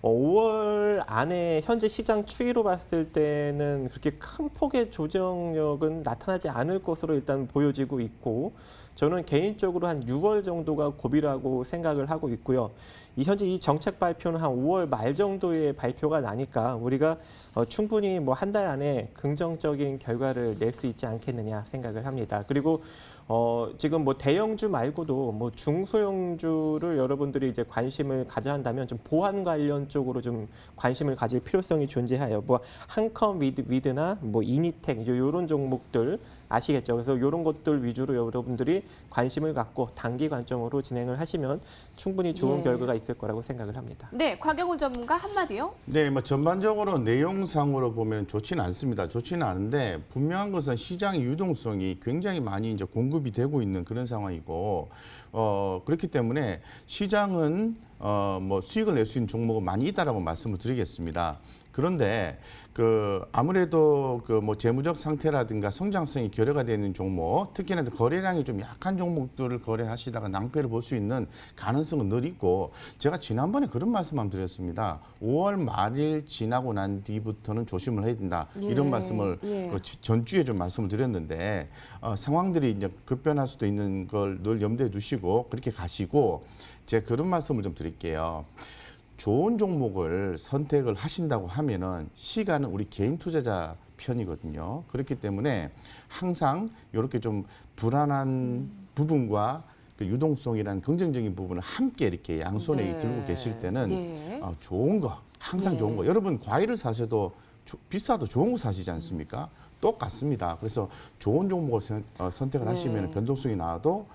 5월 안에 현재 시장 추이로 봤을 때는 그렇게 큰 폭의 조정력은 나타나지 않을 것으로 일단 보여지고 있고 저는 개인적으로 한 6월 정도가 고비라고 생각을 하고 있고요. 현재 이 정책 발표는 한 5월 말 정도의 발표가 나니까 우리가 충분히 뭐 한 달 안에 긍정적인 결과를 낼 수 있지 않겠느냐 생각을 합니다. 그리고 지금 뭐 대형주 말고도 뭐 중소형주를 여러분들이 이제 관심을 가져야 한다면 좀 보안 관련 쪽으로 좀 관심을 가질 필요성이 존재해요. 뭐 한컴 위드나 뭐 이니텍 이런 종목들 아시겠죠? 그래서 이런 것들 위주로 여러분들이 관심을 갖고 단기 관점으로 진행을 하시면 충분히 좋은 예. 결과가 있을 거라고 생각을 합니다. 네, 곽영훈 전문가 한마디요. 네, 뭐 전반적으로 내용상으로 보면 좋지는 않습니다. 좋지는 않은데 분명한 것은 시장의 유동성이 굉장히 많이 이제 공급이 되고 있는 그런 상황이고 그렇기 때문에 시장은 뭐 수익을 낼 수 있는 종목은 많이 있다라고 말씀을 드리겠습니다. 그런데 아무래도 뭐 재무적 상태라든가 성장성이 결여가 되는 종목, 특히나 거래량이 좀 약한 종목들을 거래하시다가 낭패를 볼 수 있는 가능성은 늘 있고 제가 지난번에 그런 말씀을 드렸습니다. 5월 말일 지나고 난 뒤부터는 조심을 해야 된다. 이런 말씀을 전주에 좀 말씀을 드렸는데 상황들이 이제 급변할 수도 있는 걸 늘 염두에 두시고 그렇게 가시고 제가 그런 말씀을 좀 드릴게요. 좋은 종목을 선택을 하신다고 하면은 시간은 우리 개인 투자자 편이거든요. 그렇기 때문에 항상 이렇게 좀 불안한 부분과 그 유동성이라는 긍정적인 부분을 함께 이렇게 양손에 네. 들고 계실 때는 네. 좋은 거, 항상 네. 좋은 거. 여러분 과일을 사셔도 비싸도 좋은 거 사시지 않습니까? 똑같습니다. 그래서 좋은 종목을 선택을 네. 하시면 변동성이 나와도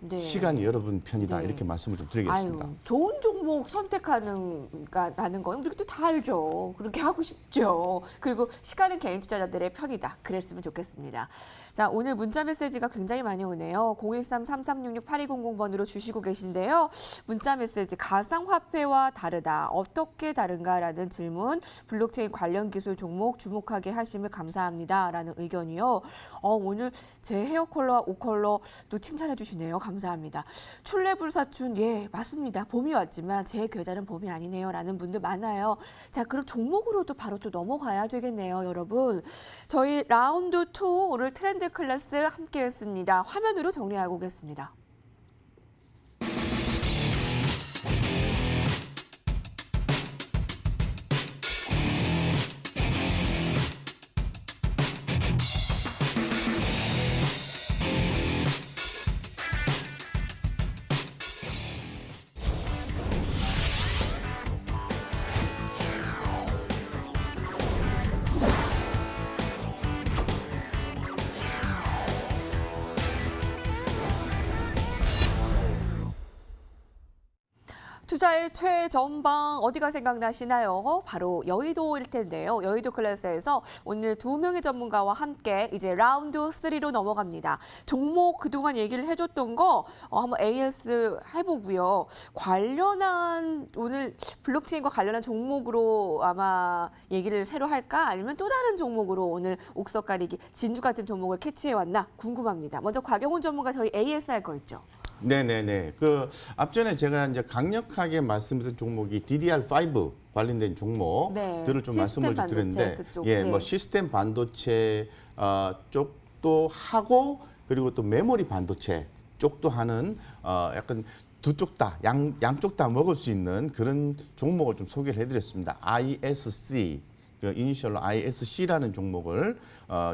네. 시간이 여러분 편이다. 네. 이렇게 말씀을 좀 드리겠습니다. 아유, 좋은 종목 선택하는 건 우리가 또 다 알죠. 그렇게 하고 싶죠. 그리고 시간은 개인 투자자들의 편이다. 그랬으면 좋겠습니다. 자, 오늘 문자 메시지가 굉장히 많이 오네요. 013-3366-8200번으로 주시고 계신데요. 문자 메시지 가상화폐와 다르다. 어떻게 다른가라는 질문. 블록체인 관련 기술 종목 주목하게 하심을 감사합니다. 라는 의견이요. 오늘 제 헤어 컬러와 옷 컬러도 칭찬해 주시네요. 감사합니다. 출래불사춘, 예, 맞습니다. 봄이 왔지만 제 계절은 봄이 아니네요. 라는 분들 많아요. 자, 그럼 종목으로도 바로 또 넘어가야 되겠네요, 여러분. 저희 라운드 2 오늘 트렌드 클래스 함께 했습니다. 화면으로 정리하고 오겠습니다. 투자의 최전방 어디가 생각나시나요? 바로 여의도일 텐데요. 여의도 클래스에서 오늘 두 명의 전문가와 함께 이제 라운드 3로 넘어갑니다. 종목 그동안 얘기를 해줬던 거 한번 AS 해보고요. 관련한 오늘 블록체인과 관련한 종목으로 아마 얘기를 새로 할까? 아니면 또 다른 종목으로 오늘 옥석 가리기 진주 같은 종목을 캐치해왔나 궁금합니다. 먼저 곽영훈 전문가 저희 AS 할 거 있죠? 네네네. 그 앞전에 제가 이제 강력하게 말씀드린 종목이 DDR5 관련된 종목들을 좀 말씀을 좀 드렸는데, 뭐 시스템 반도체 쪽도 하고 그리고 또 메모리 반도체 쪽도 하는 약간 두 쪽 다, 양쪽 다 먹을 수 있는 그런 종목을 좀 소개를 해드렸습니다. ISC. 그 이니셜로 ISC라는 종목을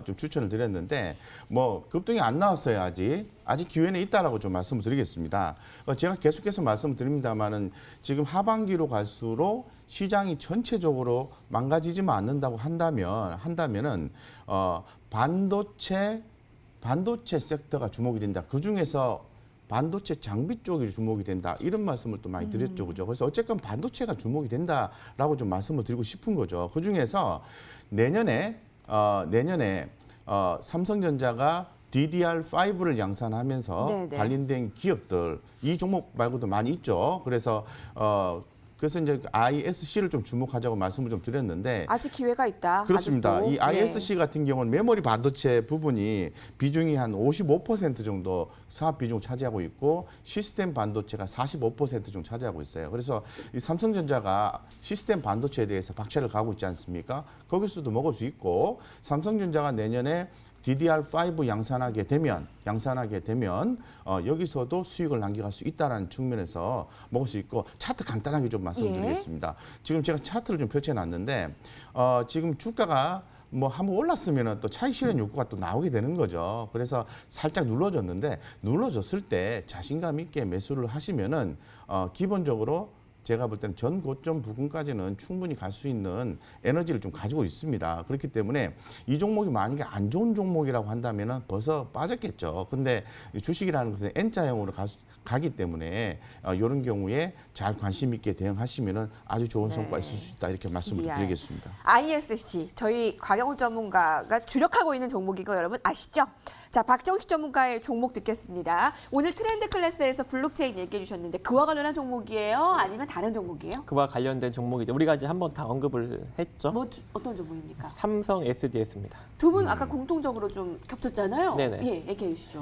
좀 추천을 드렸는데 뭐 급등이 안 나왔어요. 아직 기회는 있다라고 좀 말씀을 드리겠습니다. 제가 계속해서 말씀을 드립니다만은 지금 하반기로 갈수록 시장이 전체적으로 망가지지만 않는다고 한다면은 반도체 섹터가 주목이 된다. 그 중에서 반도체 장비 쪽이 주목이 된다. 이런 말씀을 또 많이 드렸죠. 그죠? 그래서 어쨌건 반도체가 주목이 된다라고 좀 말씀을 드리고 싶은 거죠. 그 중에서 내년에 삼성전자가 DDR5를 양산하면서 네네. 관련된 기업들 이 종목 말고도 많이 있죠. 그래서 이제 ISC를 좀 주목하자고 말씀을 좀 드렸는데 아직 기회가 있다. 그렇습니다. 아직도. 이 ISC 같은 경우는 메모리 반도체 부분이 비중이 한 55% 정도 사업 비중을 차지하고 있고 시스템 반도체가 45% 정도 차지하고 있어요. 그래서 이 삼성전자가 시스템 반도체에 대해서 박차를 가고 있지 않습니까? 거기서도 먹을 수 있고 삼성전자가 내년에 DDR5 양산하게 되면 여기서도 수익을 남겨갈 수 있다는 측면에서 먹을 수 있고 차트 간단하게 좀 말씀드리겠습니다. 지금 제가 차트를 좀 펼쳐놨는데 지금 주가가 뭐 한번 올랐으면 또 차익 실현 욕구가 또 나오게 되는 거죠. 그래서 살짝 눌러졌을 때 자신감 있게 매수를 하시면은 기본적으로 제가 볼 때는 전 고점 부근까지는 충분히 갈 수 있는 에너지를 좀 가지고 있습니다. 그렇기 때문에 이 종목이 만약에 안 좋은 종목이라고 한다면은 벌써 빠졌겠죠. 근데 주식이라는 것은 N자형으로 가기 때문에 이런 경우에 잘 관심 있게 대응하시면은 아주 좋은 성과가 있을 수 있다. 이렇게 말씀을 드리겠습니다. ISC 저희 곽영훈 전문가가 주력하고 있는 종목인 거 여러분 아시죠? 자, 박정식 전문가의 종목 듣겠습니다. 오늘 트렌드 클래스에서 블록체인 얘기해 주셨는데 그와 관련한 종목이에요? 아니면 다른 종목이에요? 그와 관련된 종목이죠. 우리가 이제 한번 다 언급을 했죠. 어떤 종목입니까? 삼성 SDS입니다. 두 분 아까 공통적으로 좀 겹쳤잖아요. 네네. 예, 얘기해 주시죠.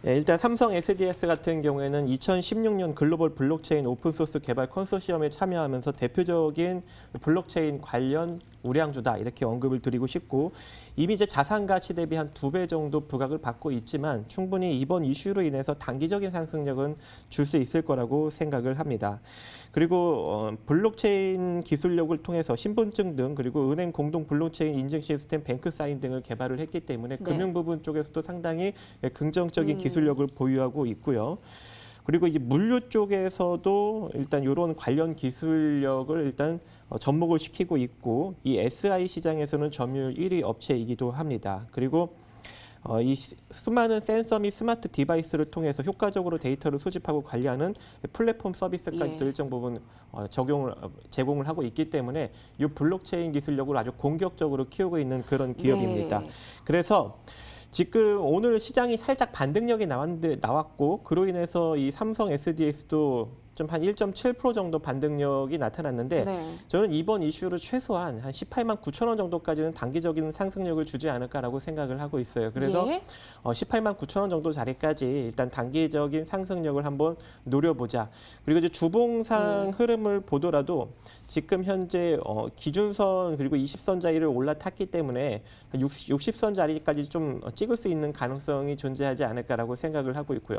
일단 삼성 SDS 같은 경우에는 2016년 글로벌 블록체인 오픈소스 개발 컨소시엄에 참여하면서 대표적인 블록체인 관련 우량주다 이렇게 언급을 드리고 싶고 이미 이제 자산 가치 대비 한 2배 정도 부각을 받고 있지만 충분히 이번 이슈로 인해서 단기적인 상승력은 줄 수 있을 거라고 생각을 합니다. 그리고 블록체인 기술력을 통해서 신분증 등 그리고 은행 공동 블록체인 인증 시스템 뱅크 사인 등을 개발을 했기 때문에 금융 부분 쪽에서도 상당히 긍정적인 기술력을 보유하고 있고요. 그리고 이제 물류 쪽에서도 일단 이런 관련 기술력을 일단 접목을 시키고 있고 이 SI 시장에서는 점유율 1위 업체이기도 합니다. 그리고 이 수많은 센서 및 스마트 디바이스를 통해서 효과적으로 데이터를 수집하고 관리하는 플랫폼 서비스까지도 일정 부분 제공을 하고 있기 때문에 이 블록체인 기술력을 아주 공격적으로 키우고 있는 그런 기업입니다. 그래서 지금 오늘 시장이 살짝 반등력이 나왔고 그로 인해서 이 삼성 SDS도 좀 한 1.7% 정도 반등력이 나타났는데 저는 이번 이슈로 최소한 한 18만 9천 원 정도까지는 단기적인 상승력을 주지 않을까라고 생각을 하고 있어요. 그래서 18만 9천 원 정도 자리까지 일단 단기적인 상승력을 한번 노려보자. 그리고 이제 주봉상 흐름을 보더라도 지금 현재 기준선 그리고 20선 자리를 올라탔기 때문에 60선 자리까지 좀 찍을 수 있는 가능성이 존재하지 않을까라고 생각을 하고 있고요.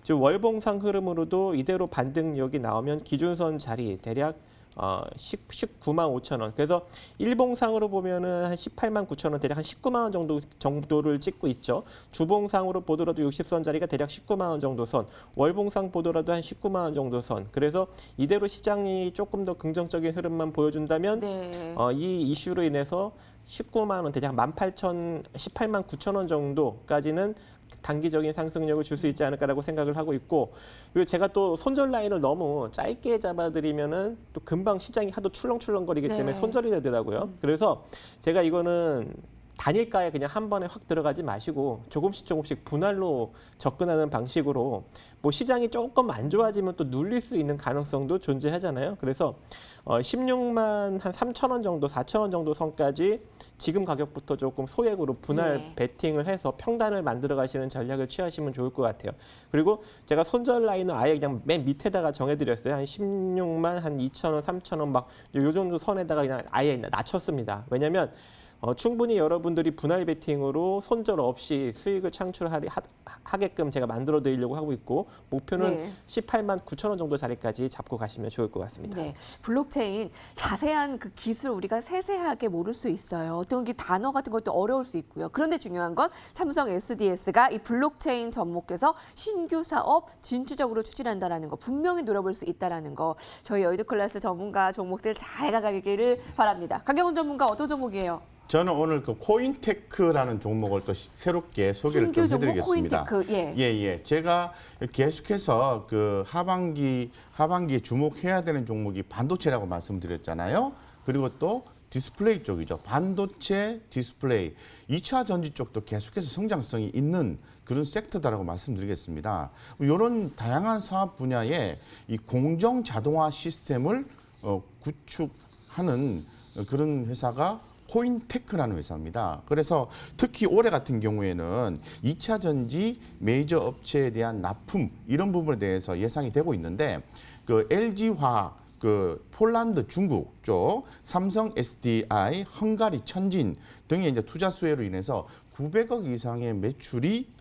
지금 월봉상 흐름으로도 이대로 반등력이 나오면 기준선 자리 대략 19만 5천 원. 그래서 일봉상으로 보면은 한 18만 9천 원, 대략 한 19만 원 정도를 찍고 있죠. 주봉상으로 보더라도 60선 자리가 대략 19만 원 정도 선, 월봉상 보더라도 한 19만 원 정도 선. 그래서 이대로 시장이 조금 더 긍정적인 흐름만 보여준다면 이 이슈로 인해서 19만 원, 대략 18만 9천 원 정도까지는 단기적인 상승력을 줄 수 있지 않을까라고 생각을 하고 있고, 그리고 제가 또 손절 라인을 너무 짧게 잡아드리면은 또 금방 시장이 하도 출렁출렁거리기 네. 때문에 손절이 되더라고요. 그래서 제가 이거는 단일가에 그냥 한 번에 확 들어가지 마시고 조금씩 분할로 접근하는 방식으로, 뭐 시장이 조금 안 좋아지면 또 눌릴 수 있는 가능성도 존재하잖아요. 그래서 16만 한 3천 원 정도, 4천 원 정도 선까지 지금 가격부터 조금 소액으로 분할 네. 베팅을 해서 평단을 만들어 가시는 전략을 취하시면 좋을 것 같아요. 그리고 제가 손절 라인을 아예 그냥 맨 밑에다가 정해드렸어요. 한 16만 한 2천 원, 3천 원 막 요 정도 선에다가 그냥 아예 낮췄습니다. 왜냐하면 충분히 여러분들이 분할 베팅으로 손절 없이 수익을 창출하게끔 제가 만들어 드리려고 하고 있고, 목표는 네. 18만 9천 원 정도 자리까지 잡고 가시면 좋을 것 같습니다. 네, 블록체인 자세한 그 기술 우리가 세세하게 모를 수 있어요. 어떤 게 단어 같은 것도 어려울 수 있고요. 그런데 중요한 건 삼성 SDS가 이 블록체인 접목해서 신규 사업 진취적으로 추진한다라는 거, 분명히 노려볼 수 있다라는 거. 저희 여의도 클래스 전문가 종목들 잘 가기를 바랍니다. 강경훈 전문가 어떤 종목이에요? 저는 오늘 그 코인테크라는 종목을 또 새롭게 소개를 신규 좀 종목 해드리겠습니다. 코인테크, 예. 예. 제가 계속해서 그 하반기에 주목해야 되는 종목이 반도체라고 말씀드렸잖아요. 그리고 또 디스플레이 쪽이죠. 반도체, 디스플레이, 2차 전지 쪽도 계속해서 성장성이 있는 그런 섹터다라고 말씀드리겠습니다. 이런 다양한 사업 분야에 이 공정 자동화 시스템을 구축하는 그런 회사가 코인테크라는 회사입니다. 그래서 특히 올해 같은 경우에는 2차 전지 메이저 업체에 대한 납품 이런 부분에 대해서 예상이 되고 있는데, 그 LG화학, 그 폴란드, 중국 쪽, 삼성 SDI, 헝가리, 천진 등의 이제 투자 수혜로 인해서 900억 이상의 매출이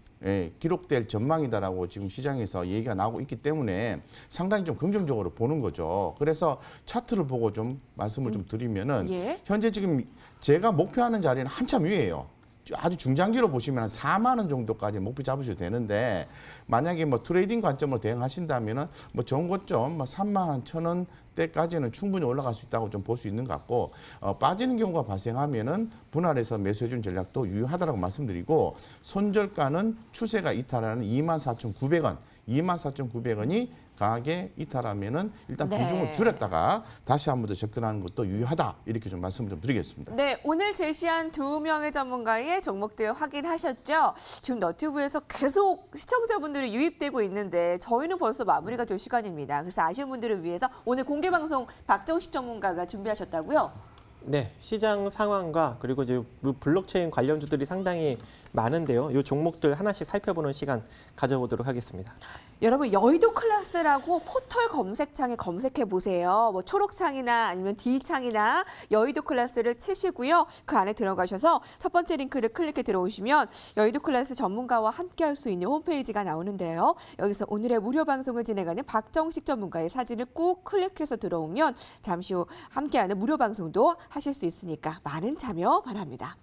기록될 전망이다라고 지금 시장에서 얘기가 나오고 있기 때문에 상당히 좀 긍정적으로 보는 거죠. 그래서 차트를 보고 좀 말씀을 좀 드리면은, 예. 현재 지금 제가 목표하는 자리는 한참 위에요. 아주 중장기로 보시면 한 4만 원 정도까지 목표 잡으셔도 되는데, 만약에 뭐 트레이딩 관점으로 대응하신다면은 뭐 좋은 고점 뭐 3만 1천 원 때까지는 충분히 올라갈 수 있다고 좀 볼 수 있는 것 같고, 빠지는 경우가 발생하면은 분할해서 매수해준 전략도 유효하다라고 말씀드리고, 손절가는 추세가 이탈하는 24,900원, 24,900원이 강하게 이탈하면은 일단 네. 비중을 줄였다가 다시 한 번 더 접근하는 것도 유효하다, 이렇게 좀 말씀을 좀 드리겠습니다. 네, 오늘 제시한 2명의 전문가의 종목들 확인하셨죠? 지금 너튜브에서 계속 시청자분들이 유입되고 있는데 저희는 벌써 마무리가 될 시간입니다. 그래서 아쉬운 분들을 위해서 오늘 공개 방송 박정식 전문가가 준비하셨다고요? 네, 시장 상황과 그리고 이제 블록체인 관련주들이 상당히 많은데요. 이 종목들 하나씩 살펴보는 시간 가져보도록 하겠습니다. 여러분 여의도 클래스라고 포털 검색창에 검색해 보세요. 뭐 초록창이나 아니면 D창이나 여의도 클래스를 치시고요. 그 안에 들어가셔서 첫 번째 링크를 클릭해 들어오시면 여의도 클래스 전문가와 함께할 수 있는 홈페이지가 나오는데요. 여기서 오늘의 무료 방송을 진행하는 박정식 전문가의 사진을 꾹 클릭해서 들어오면 잠시 후 함께하는 무료 방송도 하실 수 있으니까 많은 참여 바랍니다.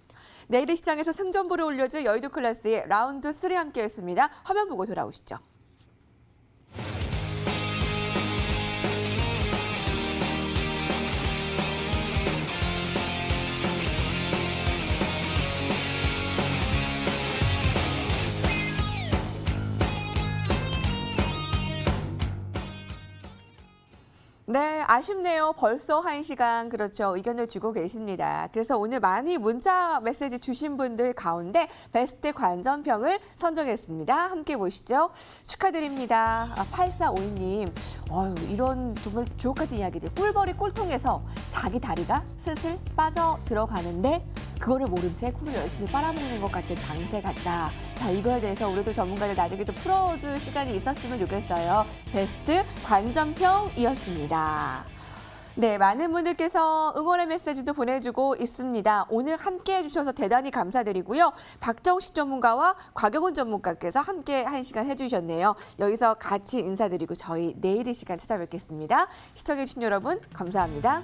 내일의 시장에서 승전보를 올려줄 여의도 클래스의 라운드 3 함께했습니다. 화면 보고 돌아오시죠. 네, 아쉽네요. 벌써 1시간 그렇죠. 의견을 주고 계십니다. 그래서 오늘 많이 문자 메시지 주신 분들 가운데 베스트 관전평을 선정했습니다. 함께 보시죠. 축하드립니다. 8452님. 이런 정말 주옥 같은 이야기들. 꿀벌이 꿀통에서 자기 다리가 슬슬 빠져 들어가는데 그거를 모른 채 꿀을 열심히 빨아먹는 것 같은 장세 같다. 자, 이거에 대해서 우리도 전문가들 나중에 또 풀어줄 시간이 있었으면 좋겠어요. 베스트 관전평이었습니다. 네, 많은 분들께서 응원의 메시지도 보내주고 있습니다. 오늘 함께 해주셔서 대단히 감사드리고요. 박정식 전문가와 곽영훈 전문가께서 함께 1시간 해주셨네요. 여기서 같이 인사드리고 저희 내일 이 시간 찾아뵙겠습니다. 시청해주신 여러분 감사합니다.